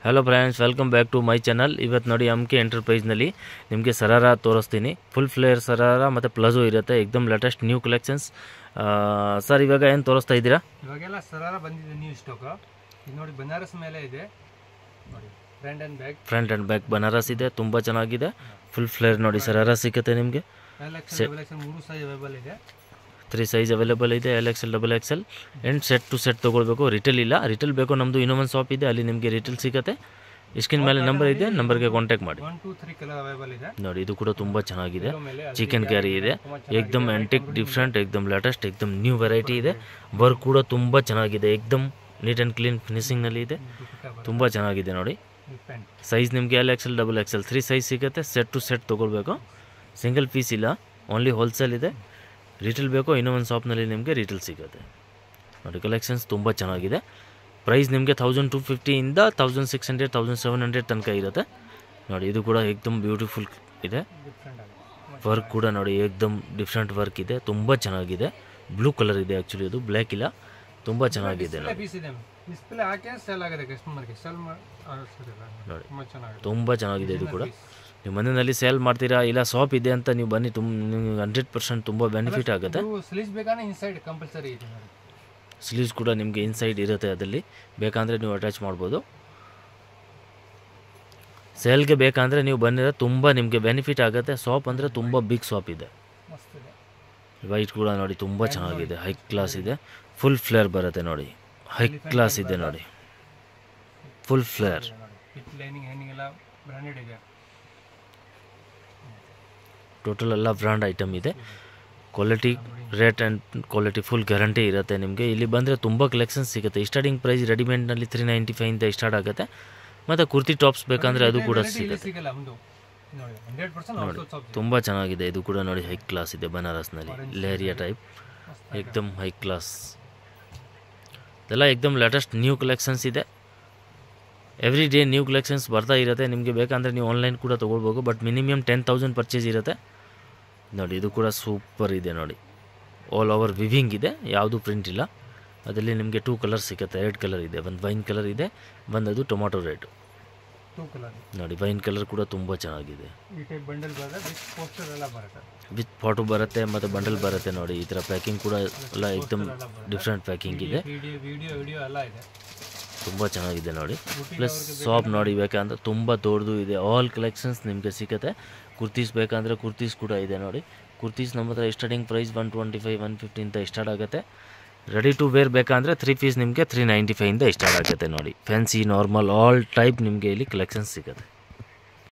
Hello friends, welcome back to my channel. ಇವತ್ತು ನೋಡಿ M K ಎಂಟರ್ಪ್ರೈಸ್ನಲ್ಲಿ ನಿಮಗೆ ಸರಾರ ತೋರಿಸ್ತೀನಿ. ಫುಲ್ ಫ್ಲೇಯರ್ ಸರಾರ ಮತ್ತು ಪ್ಲಜೋ ಇರುತ್ತೆ. ಎಕ್ದಮ್ ಲೇಟೆಸ್ಟ್ ನ್ಯೂ ಕಲೆಕ್ಷನ್ಸ್. ಸರ್, ಇವಾಗ ಏನು ತೋರಿಸ್ತಾ ಇದ್ದೀರಾ? ಇವಾಗೆಲ್ಲ ಸರಾರ ಬಂದಿದೆ, ನ್ಯೂ ಸ್ಟಾಕ್. ಇದು ನೋಡಿ, ಬನಾರಸ್ ಮೇಲೆ ಇದೆ ನೋಡಿ. ಫ್ರಂಟ್ ಆ್ಯಂಡ್ ಬ್ಯಾಕ್ ಬನಾರಸ್ ಇದೆ, ತುಂಬ ಚೆನ್ನಾಗಿದೆ. ಫುಲ್ ಫ್ಲೇಯರ್ ನೋಡಿ, ಸರಾರ ಸಿಗುತ್ತೆ ನಿಮಗೆ. 3 ಸೈಜ್ ಅವೈಲೇಬಲ್ ಇದೆ, 3 ಸೈಜ್ ಅವೈಲೇಬಲ್ ಇದೆ, XL, XXL. And set to set ತೊಗೊಳ್ಬೇಕು. ರಿಟೇಲ್ ಇಲ್ಲ. ರಿಟೇಲ್ ಬೇಕು, ನಮ್ಮದು ಇನ್ನೊಂದು ಶಾಪ್ ಇದೆ, ಅಲ್ಲಿ ನಿಮಗೆ ರಿಟೇಲ್ ಸಿಗುತ್ತೆ. ಸ್ಕ್ರೀನ್ ಮೇಲೆ ನಂಬರ್ ಇದೆ, ನಂಬರ್ಗೆ ಕಾಂಟ್ಯಾಕ್ಟ್ ಮಾಡಿ. 1, 2, 3 ಕಲರ್ ಅವೈಲೇಬಲ್ ಇದೆ ನೋಡಿ. ಇದು ಕೂಡ ತುಂಬ ಚೆನ್ನಾಗಿದೆ. ಚಿಕನ್ ಕ್ಯಾರಿ ಇದೆ, ಏಕ್ದಮ್ ಆ್ಯಂಟಿಕ್ ಡಿಫ್ರೆಂಟ್, ಏಕ್ದಮ್ ಲೇಟೆಸ್ಟ್, ಏಕ್ದಮ್ ನ್ಯೂ ವೆರೈಟಿ ಇದೆ. ವರ್ಕ್ ಕೂಡ ತುಂಬ ಚೆನ್ನಾಗಿದೆ, ಏಕ್ದಮ್ ನೀಟ್ ಆ್ಯಂಡ್ ಕ್ಲೀನ್ ಫಿನಿಶಿಂಗ್ನಲ್ಲಿ ಇದೆ. ತುಂಬ ಚೆನ್ನಾಗಿದೆ ನೋಡಿ. ಸೈಜ್ ನಿಮಗೆ XL, XXL 3 ಸೈಜ್ ಸಿಗುತ್ತೆ. ಸೆಟ್ ಟು ಸೆಟ್ ತೊಗೊಳ್ಬೇಕು. ಸಿಂಗಲ್ ಪೀಸ್ ಇಲ್ಲ, ಓನ್ಲಿ ಹೋಲ್ಸೇಲ್ ಇದೆ. ರಿಟೇಲ್ ಬೇಕೋ ಇನ್ನೊಂದು ಶಾಪ್ನಲ್ಲಿ ನಿಮಗೆ ರಿಟೇಲ್ ಸಿಗುತ್ತೆ ನೋಡಿ. ಕಲೆಕ್ಷನ್ಸ್ ತುಂಬ ಚೆನ್ನಾಗಿದೆ. ಪ್ರೈಸ್ ನಿಮಗೆ 1250 ಇಂದ 1600, 1700 ತನಕ ಇರುತ್ತೆ ನೋಡಿ. ಇದು ಕೂಡ ಏಕ್ದಮ್ ಬ್ಯೂಟಿಫುಲ್ ಇದೆ. ವರ್ಕ್ ಕೂಡ ನೋಡಿ, ಏಕ್ದಮ್ ಡಿಫ್ರೆಂಟ್ ವರ್ಕ್ ಇದೆ, ತುಂಬ ಚೆನ್ನಾಗಿದೆ. ಬ್ಲೂ ಕಲರ್ ಇದೆ, ಆ್ಯಕ್ಚುಲಿ ಇದು ಬ್ಲ್ಯಾಕ್ ಇಲ್ಲ. ತುಂಬ ಚೆನ್ನಾಗಿದೆ ನೋಡಿ. ತುಂಬ ಚೆನ್ನಾಗಿದೆ ಇದು ಕೂಡ. ನೀವು ಮನೆಯಲ್ಲಿ ಸೇಲ್ ಮಾಡ್ತೀರಾ, ಇಲ್ಲ ಶಾಪ್ ಇದೆ ಅಂತ ನೀವು ಬನ್ನಿ, ನಿಮ್ಗೆ 100% ತುಂಬ ಬೆನಿಫಿಟ್ ಆಗುತ್ತೆ. ಸ್ಲೀವ್ಸ್ ಕೂಡ ನಿಮಗೆ ಇನ್ಸೈಡ್ ಇರುತ್ತೆ, ಅದರಲ್ಲಿ ಬೇಕಂದರೆ ನೀವು ಅಟ್ಯಾಚ್ ಮಾಡ್ಬೋದು. ಸೇಲ್ಗೆ ಬೇಕಂದರೆ ನೀವು ಬಂದಿರೋ ತುಂಬ ನಿಮಗೆ ಬೆನಿಫಿಟ್ ಆಗುತ್ತೆ. ಶಾಪ್ ಅಂದರೆ ತುಂಬ ಬಿಗ್ ಶಾಪ್ ಇದೆ. ವೈಟ್ ಕೂಡ ನೋಡಿ, ತುಂಬ ಚೆನ್ನಾಗಿದೆ, ಹೈ ಕ್ಲಾಸ್ ಇದೆ. ಫುಲ್ ಫ್ಲೇರ್ ಬರುತ್ತೆ ನೋಡಿ, ಹೈ ಕ್ಲಾಸ್ ಇದೆ ನೋಡಿ. ಫುಲ್ ಫ್ಲೇರ್ ಟೋಟಲ್ ಎಲ್ಲ ಬ್ರ್ಯಾಂಡ್ ಐಟಮ್ ಇದೆ. Quality, rate and quality full guarantee ಇರುತ್ತೆ ನಿಮಗೆ. ಇಲ್ಲಿ ಬಂದರೆ ತುಂಬ ಕಲೆಕ್ಷನ್ಸ್ ಸಿಗುತ್ತೆ. ಸ್ಟಾರ್ಟಿಂಗ್ ಪ್ರೈಸ್ ರೆಡಿಮೇಡ್ನಲ್ಲಿ 395 ಇಂದ ಸ್ಟಾರ್ಟ್ ಆಗುತ್ತೆ. ಮತ್ತು ಕುರ್ತಿ ಟಾಪ್ಸ್ ಬೇಕಂದರೆ ಅದು ಕೂಡ ಸಿಗುತ್ತೆ ನೋಡಿ. ತುಂಬ ಚೆನ್ನಾಗಿದೆ. ಇದು ಕೂಡ ನೋಡಿ, ಹೈ ಕ್ಲಾಸ್ ಇದೆ, ಬನಾರಸ್ನಲ್ಲಿ ಲೇರಿಯಾ ಟೈಪ್, ಏಕ್ದಮ್ ಹೈ ಕ್ಲಾಸ್. ಇದೆಲ್ಲ ಏಕ್ದಮ್ ಲೇಟೆಸ್ಟ್ ನ್ಯೂ ಕಲೆಕ್ಷನ್ಸ್ ಇದೆ. ಎವ್ರಿ ಡೇ ನ್ಯೂ ಕಲೆಕ್ಷನ್ಸ್ ಬರ್ತಾ ಇರುತ್ತೆ. ನಿಮಗೆ ಬೇಕಂದರೆ ನೀವು ಆನ್ಲೈನ್ ಕೂಡ ತೊಗೊಳ್ಬೋದು, ಬಟ್ ಮಿನಿಮಮ್ 10,000 ಪರ್ಚೇಸ್ ಇರುತ್ತೆ ನೋಡಿ. ಇದು ಕೂಡ ಸೂಪರ್ ಇದೆ ನೋಡಿ. ಆಲ್ ಓವರ್ ವಿವಿಂಗ್ ಇದೆ, ಯಾವುದು ಪ್ರಿಂಟ್ ಇಲ್ಲ. ಅದರಲ್ಲಿ ನಿಮಗೆ 2 ಕಲರ್ ಸಿಗುತ್ತೆ. 2 ಕಲರ್ ಇದೆ, ಒಂದು ವೈನ್ ಕಲರ್ ಇದೆ, ಒಂದು ಅದು ಟೊಮಾಟೊ ರೆಡ್ ನೋಡಿ. ವೈನ್ ಕಲರ್ ಕೂಡ ತುಂಬ ಚೆನ್ನಾಗಿದೆ. ವಿತ್ ಫೋಟೋ ಬರುತ್ತೆ ಮತ್ತು ಬಂಡಲ್ ಬರುತ್ತೆ ನೋಡಿ. ಈ ಥರ ಪ್ಯಾಕಿಂಗ್ ಕೂಡ ಎಲ್ಲ ಏಕ್ದಮ್ ಡಿಫ್ರೆಂಟ್ ಪ್ಯಾಕಿಂಗ್ ಇದೆ, ತುಂಬ ಚೆನ್ನಾಗಿದೆ ನೋಡಿ. ಪ್ಲಸ್ ಶಾಪ್ ನೋಡಿ, ಬೇಕಂದ್ರೆ ತುಂಬ ದೊಡ್ಡದು ಇದೆ. ಆಲ್ ಕಲೆಕ್ಷನ್ಸ್ ನಿಮಗೆ ಸಿಗುತ್ತೆ. ಕುರ್ತೀಸ್ ಬೇಕಂದರೆ ಕುರ್ತೀಸ್ ಕೂಡ ಇದೆ ನೋಡಿ. ಕುರ್ತೀಸ್ ನಮ್ಮ ಹತ್ರ ಸ್ಟಾರ್ಟಿಂಗ್ ಪ್ರೈಸ್ 125, 150 ಅಂತ ಸ್ಟಾರ್ಟ್ ಆಗುತ್ತೆ. ರೆಡಿ ಟು ವೇರ್ ಬೇಕಂದರೆ 3 ಪೀಸ್ ನಿಮಗೆ 395 ಇಂದ ಸ್ಟಾರ್ಟ್ ಆಗುತ್ತೆ ನೋಡಿ. ಫ್ಯಾನ್ಸಿ, ನಾರ್ಮಲ್, ಆಲ್ ಟೈಪ್ ನಿಮಗೆ ಇಲ್ಲಿ ಕಲೆಕ್ಷನ್ಸ್ ಸಿಗುತ್ತೆ.